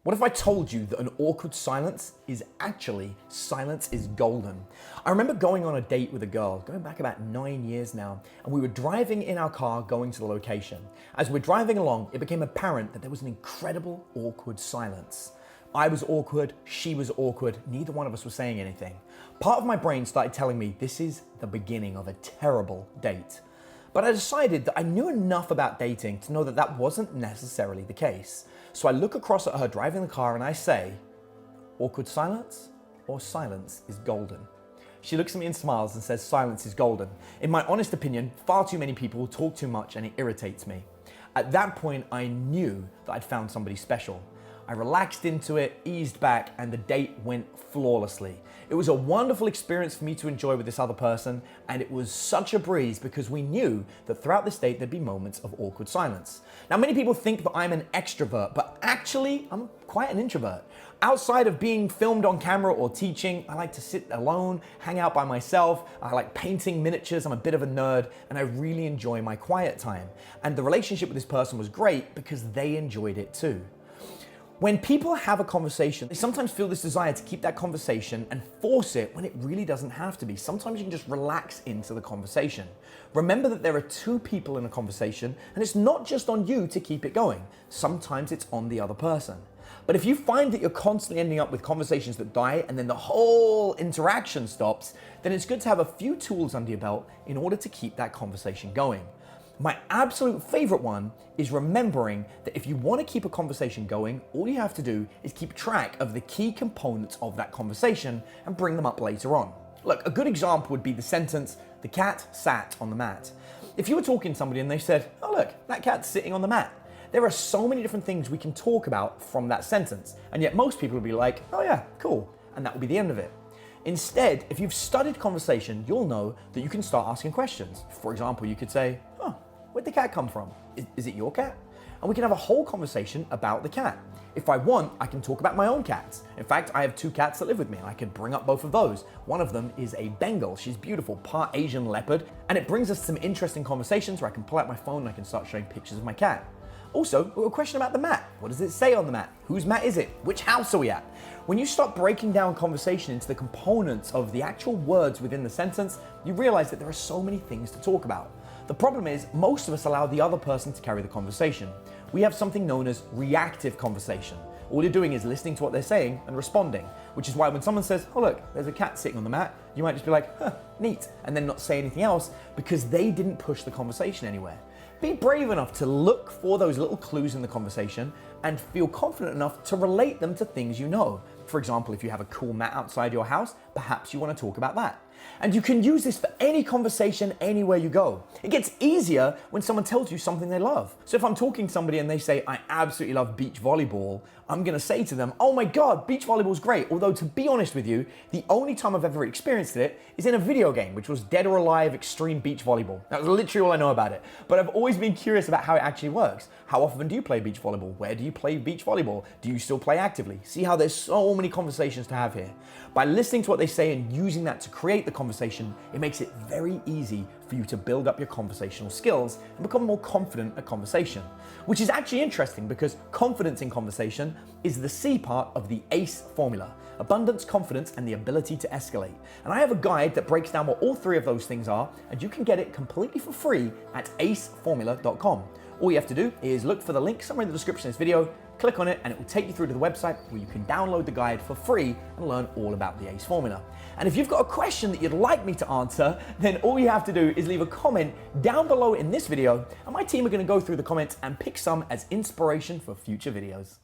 What if I told you that an awkward silence is actually silence is golden? I remember going on a date with a girl, going back about 9 years now, and we were driving in our car going to the location. As we're driving along, it became apparent that there was an incredible awkward silence. I was awkward, she was awkward, neither one of us was saying anything. Part of my brain started telling me this is the beginning of a terrible date. But I decided that I knew enough about dating to know that that wasn't necessarily the case. So I look across at her driving the car and I say, awkward silence or silence is golden? She looks at me and smiles and says silence is golden. In my honest opinion, far too many people talk too much and it irritates me. At that point, I knew that I'd found somebody special. I relaxed into it, eased back, and the date went flawlessly. It was a wonderful experience for me to enjoy with this other person, and it was such a breeze because we knew that throughout this date there'd be moments of awkward silence. Now, many people think that I'm an extrovert, but actually I'm quite an introvert. Outside of being filmed on camera or teaching, I like to sit alone, hang out by myself. I like painting miniatures. I'm a bit of a nerd, and I really enjoy my quiet time. And the relationship with this person was great because they enjoyed it too. When people have a conversation, they sometimes feel this desire to keep that conversation and force it when it really doesn't have to be. Sometimes you can just relax into the conversation. Remember that there are two people in a conversation, and it's not just on you to keep it going. Sometimes it's on the other person. But if you find that you're constantly ending up with conversations that die and then the whole interaction stops, then it's good to have a few tools under your belt in order to keep that conversation going. My absolute favorite one is remembering that if you want to keep a conversation going, all you have to do is keep track of the key components of that conversation and bring them up later on. Look, a good example would be the sentence, "The cat sat on the mat." If you were talking to somebody and they said, "Oh look, that cat's sitting on the mat," there are so many different things we can talk about from that sentence, and yet most people would be like, "Oh yeah, cool," and that would be the end of it. Instead, if you've studied conversation, you'll know that you can start asking questions. For example, you could say, "Where'd the cat come from? Is it your cat?" And we can have a whole conversation about the cat. If I want, I can talk about my own cats. In fact, I have two cats that live with me. I could bring up both of those. One of them is a Bengal. She's beautiful, part Asian leopard. And it brings us some interesting conversations where I can pull out my phone and I can start showing pictures of my cat. Also, a question about the mat. What does it say on the mat? Whose mat is it? Which house are we at? When you start breaking down conversation into the components of the actual words within the sentence, you realize that there are so many things to talk about. The problem is, most of us allow the other person to carry the conversation. We have something known as reactive conversation. All you're doing is listening to what they're saying and responding, which is why when someone says, "Oh look, there's a cat sitting on the mat," you might just be like, "Huh, neat," and then not say anything else because they didn't push the conversation anywhere. Be brave enough to look for those little clues in the conversation and feel confident enough to relate them to things you know. For example, if you have a cool mat outside your house, perhaps you want to talk about that. And you can use this for any conversation anywhere you go. It gets easier when someone tells you something they love. So if I'm talking to somebody and they say, "I absolutely love beach volleyball," I'm gonna say to them, "Oh my God, beach volleyball is great." Although to be honest with you, the only time I've ever experienced it is in a video game, which was Dead or Alive Extreme Beach Volleyball. That was literally all I know about it. But I've always been curious about how it actually works. How often do you play beach volleyball? Where do you play beach volleyball? Do you still play actively? See how there's so many conversations to have here. By listening to what they say and using that to create the conversation, it makes it very easy for you to build up your conversational skills and become more confident at conversation. Which is actually interesting because confidence in conversation is the C part of the ACE formula: abundance, confidence, and the ability to escalate. And I have a guide that breaks down what all three of those things are, and you can get it completely for free at aceformula.com. All you have to do is look for the link somewhere in the description of this video, click on it, and it will take you through to the website where you can download the guide for free and learn all about the ACE formula. And if you've got a question that you'd like me to answer, then all you have to do is leave a comment down below in this video, and my team are going to go through the comments and pick some as inspiration for future videos.